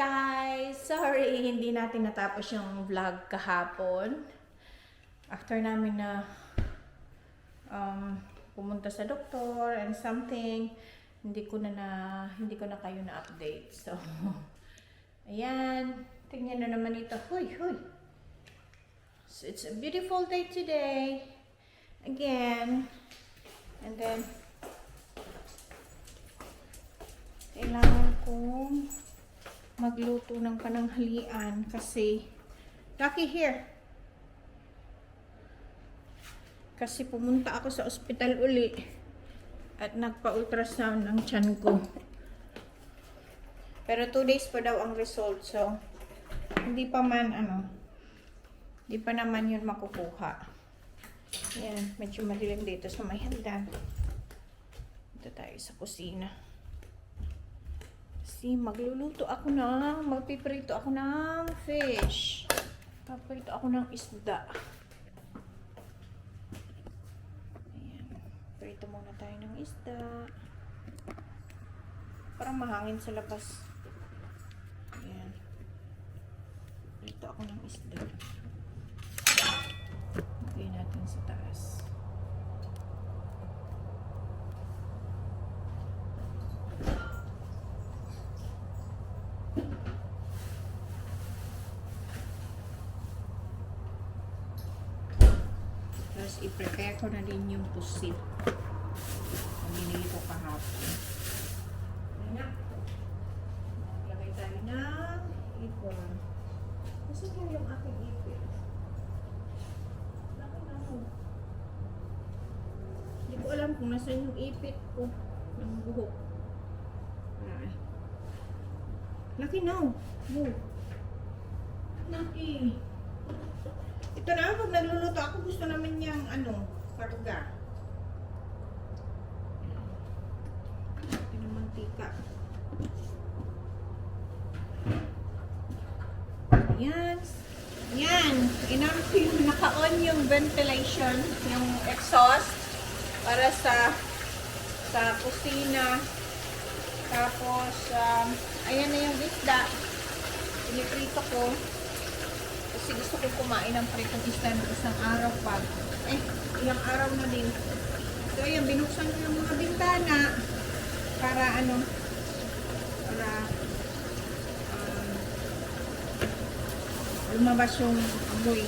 guys! Sorry, hindi natin natapos yung vlog kahapon. After namin na pumunta sa doktor and something, hindi ko na kayo na update. So, ayan. Tingnan na naman ito. Huy! So, it's a beautiful day today. Again. And then, kailangan kong magluto ng pananghalian kasi Lucky here. Kasi pumunta ako sa ospital uli at nagpa-ultrasound ang tiyan ko. Pero 2 days pa daw ang result, so hindi pa naman yun makukuha. Ayan, medyo madilim dito sa may hagdan. Dito tayo sa kusina. Magluluto ako magpiprito ako ng fish. Paprito ako ng isda. Ayan. Prito muna tayo ng isda. Parang mahangin sa labas. Ayan. Prito ako ng isda. Lagay natin sa taas. Tapos i-prepare ko na din yung pusit. Ang binili ko kahapon. Ayan na. Lagay tayo ng ipon. Kasi yung aking ipit. Hindi ko alam kung nasan yung ipit ko ng buhok. Lucky now. Move. Lucky. Ito na, pag nagluluto ako, gusto namin niyang karga. Ito na mantika. Ayan. Ayan. Naka-on yung ventilation, yung exhaust, para sa kusina. Tapos, ayan na yung isda. Piniprito ko. Kasi gusto ko kumain ng pritong isda ng isang araw pa. Ilang araw na din. So, ayan, binuksan ko yung mga bintana para lumabas yung amoy.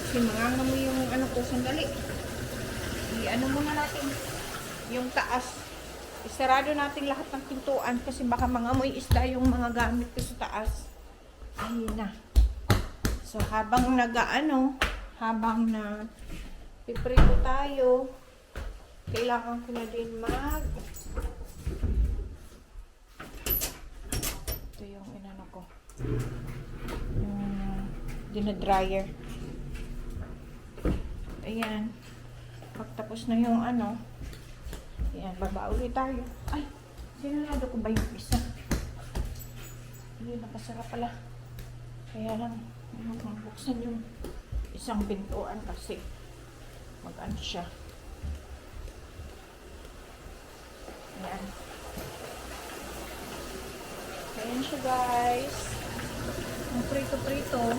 Kasi mangangamoy yung ko, sandali. Muna natin yung taas. Isarado natin lahat ng pintuan kasi baka mangamoy isda yung mga gamit ko sa taas. Ayun na. So, habang habang na piprito tayo, kailangan ko na din ito yung ko. Yung dinadryer. Ayan. Pagtapos na yung ayan, baba ulit tayo. Ay, sinarado ko ba yung isa? Hindi, nakasara pala. Kaya lang, buksan yung isang pintuan kasi siya. Ayan. Ayan siya, guys. Ang prito-prito.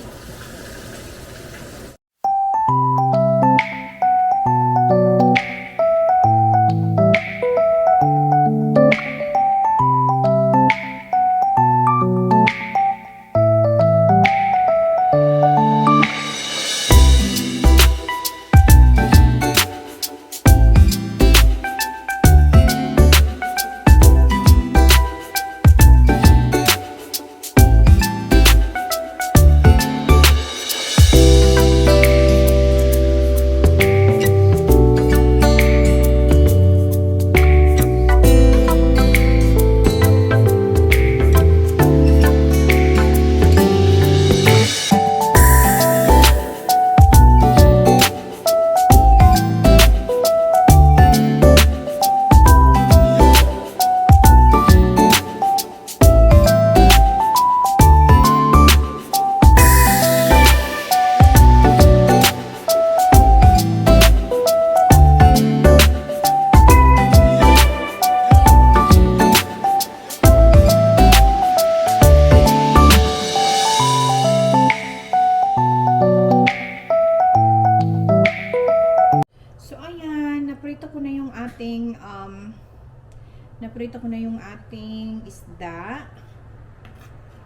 Naprito ko na yung ating isda.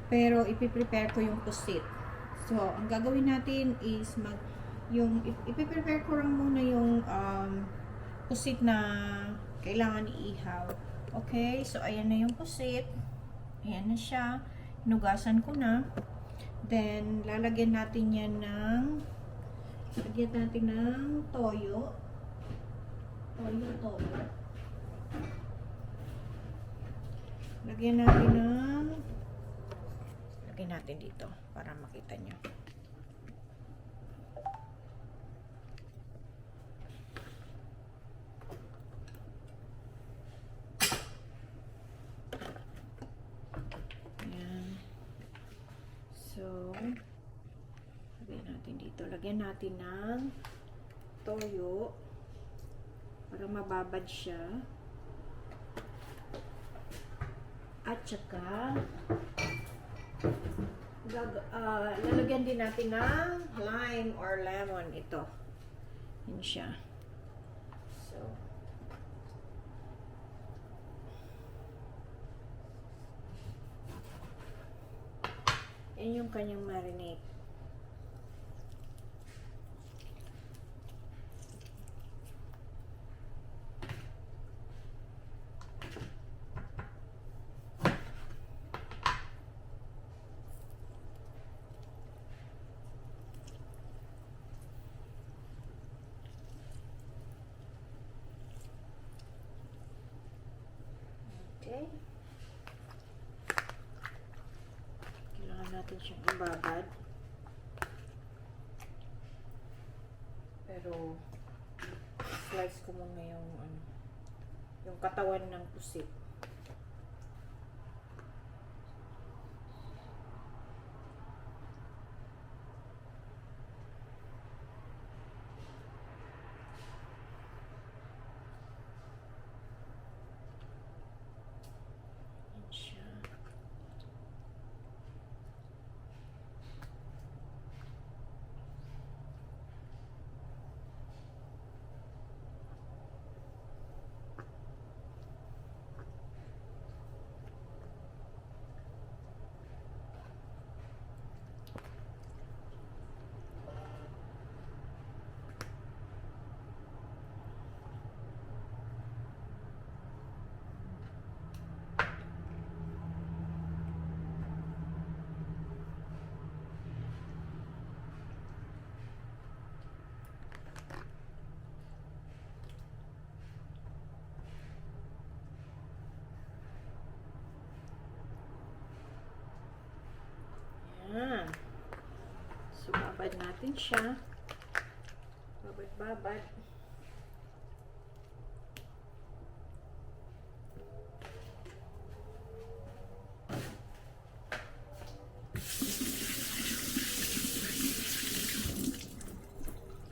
Pero ipiprepare ko yung pusit. So, ang gagawin natin is ipiprepare ko lang muna yung pusit na kailangan iihaw. Okay? So, ayan na yung pusit. Ayan na siya. Hinugasan ko na. Then, lalagyan natin yan ng toyo. Toyo. Lagyan natin dito para makita nyo. Ayan. So, lagyan natin ng toyo para mababad siya. At saka lalagyan din natin ng lime or lemon. Ito. Yun siya. So, yan yung kanyang marinade. Okay. Kailangan natin siyang ibabad. Pero slice ko muna yung katawan ng pusit. Yan. So, babad natin siya. Babad.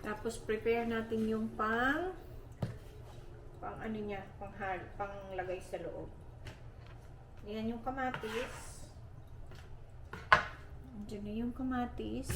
Tapos, prepare natin yung pang lagay sa loob. Yan yung kamatis. Diyan na yung kamatis.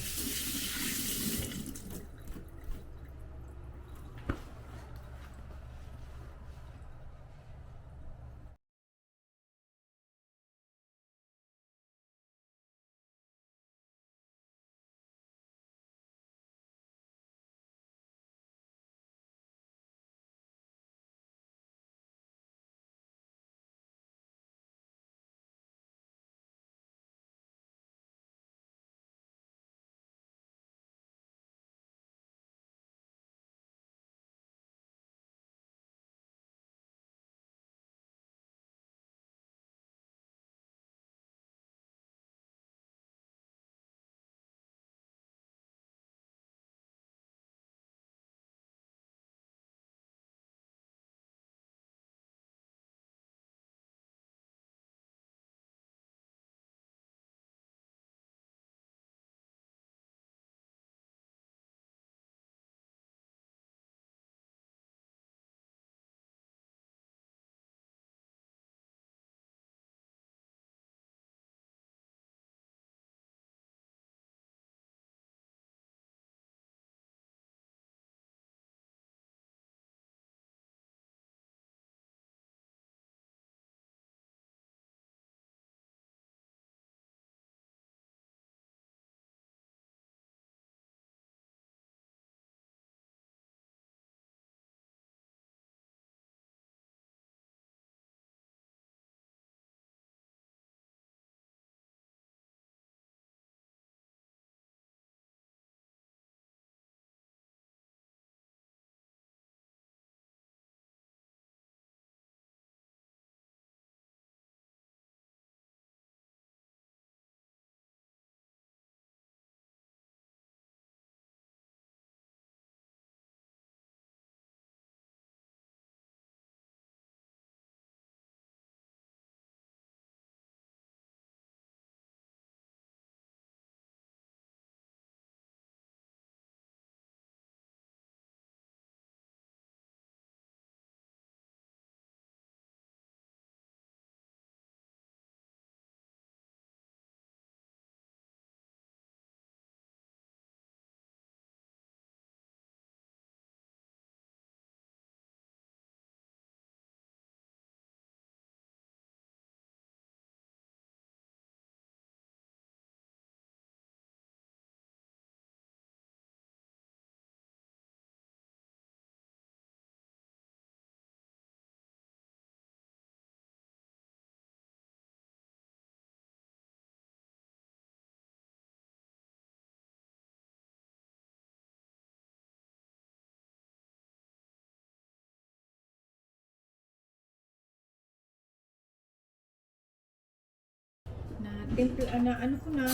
ano ko na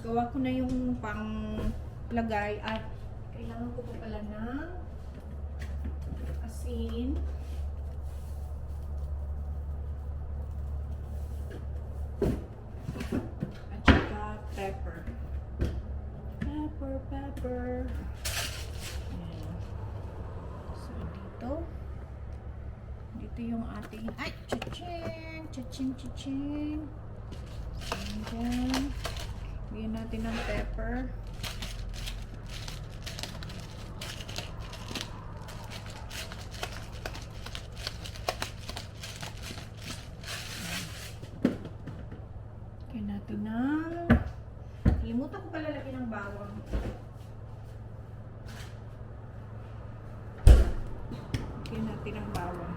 gawa ko na yung pang lagay at kailangan ko pa pala ng asin. At saka pepper. Pepper. Ayan. So, dito yung ating, ay, cha-ching. Ayan. Bigyan natin ng pepper. Bigyan natin ng, kalimutan ko pala lagyan ng bawang. Bigyan natin ng bawang.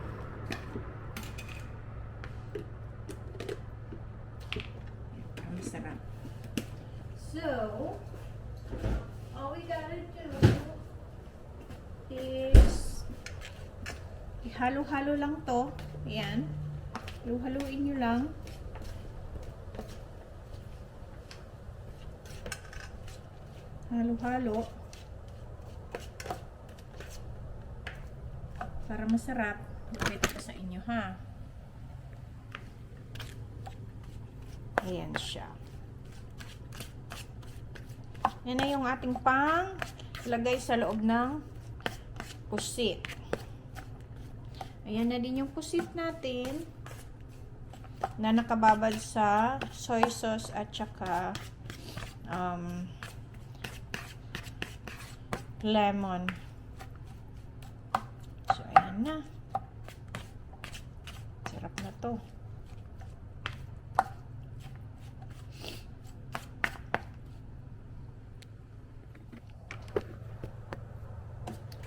Ang sarap. So, all we gotta do is ihalo-halo lang to. Ayan. Halo-haluin nyo lang. Halo-halo. Para masarap. Ipakita ko sa inyo, ha? Ayan siya. Yan na yung ating pang lagay sa loob ng pusit. Ayan na din yung pusit natin na nakababad sa soy sauce at saka lemon. So, ayan na. Sarap na to.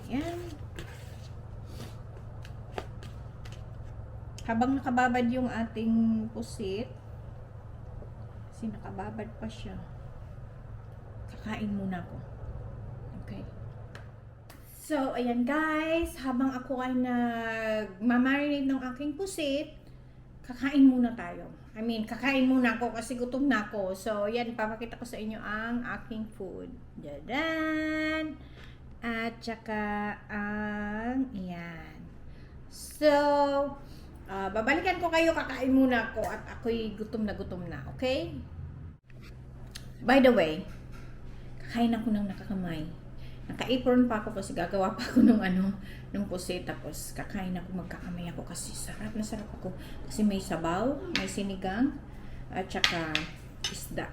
Ayan. Habang nakababad yung ating pusit, kasi nakababad pa siya, kakain muna ako. Okay. So, ayan guys, habang ako ay nagmamarinate ng aking pusit, kakain muna tayo. Kakain muna ako kasi gutom na ako. So, yan, papakita ko sa inyo ang aking food. Dadan! At saka ang yan. So, babalikan ko kayo, kakain muna ako at ako'y gutom na, okay? By the way, kakain ako ng nakakamay. Naka-apron pa ako kasi gagawa pa ako ng pusit. Tapos kakain ako, magkakamay ako kasi sarap na sarap ako. Kasi may sabaw, may sinigang, at saka isda.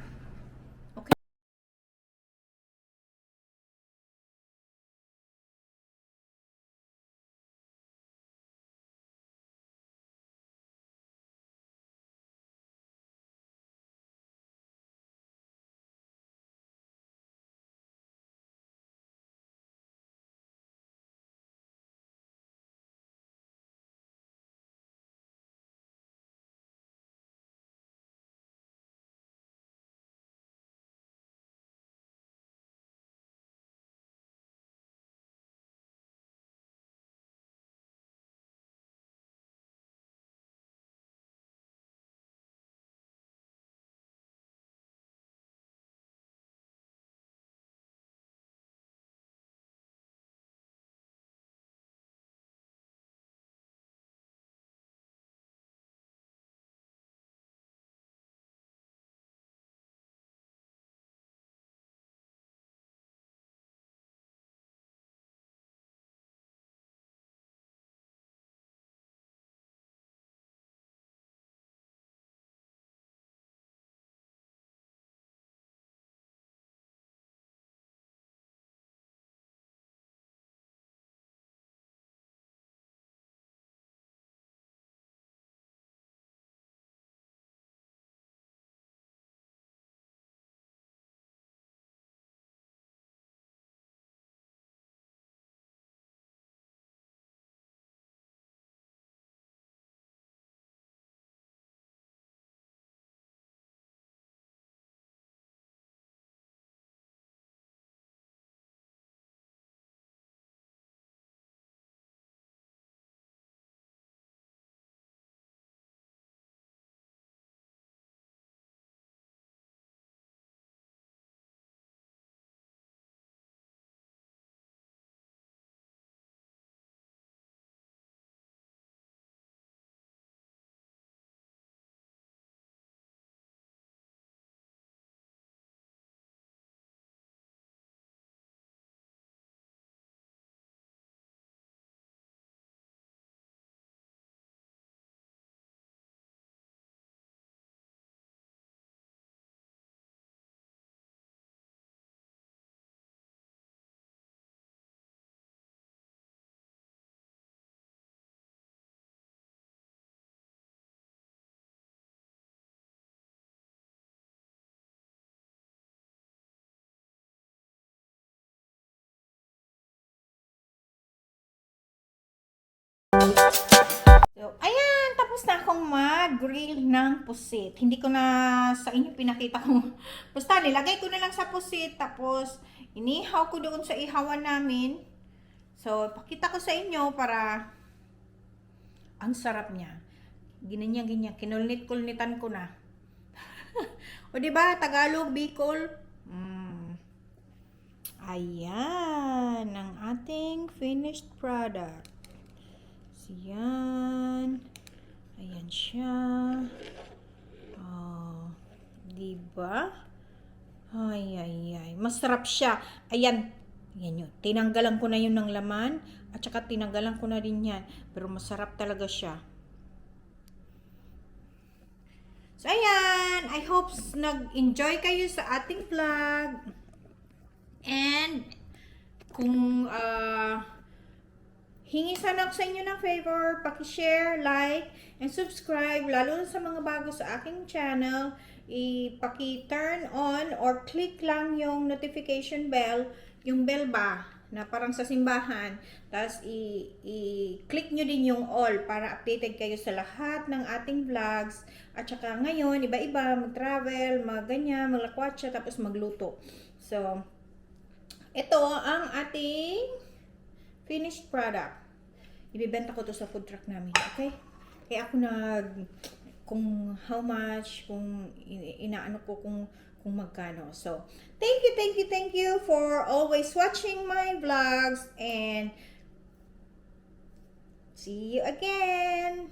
So, ayan, tapos na akong mag-grill ng pusit. Hindi ko na sa inyo pinakita kung basta nilagay ko na lang sa pusit, tapos inihaw ko doon sa ihawan namin. So, pakita ko sa inyo para ang sarap niya. Ginanya-ganyan, kinulnit-kulnitan ko na. O diba, Tagalog, Bicol? Ayan, ang ating finished product. Ayan. Ayan siya. Oh, diba? Ay. Masarap siya. Ayan. Ayan yun. Tinanggalan ko na yun ng laman. At saka tinanggalan ko na rin yan. Pero masarap talaga siya. So, ayan. I hope nag-enjoy kayo sa ating vlog. And, kung hingi sana ako sa inyo ng favor, paki-share, like, and subscribe, lalo na sa mga bago sa aking channel, paki-turn on or click lang yung notification bell, yung bell ba, na parang sa simbahan, tapos i-click nyo din yung all para updated kayo sa lahat ng ating vlogs, at saka ngayon, iba-iba, mag-travel, mag-ganyan, maglakwatsa, tapos magluto. So, ito ang ating finished product. Ibibenta ko to sa food truck namin, okay? Kaya ako kung how much, kung inaano ko kung magkano. So, thank you for always watching my vlogs, and see you again.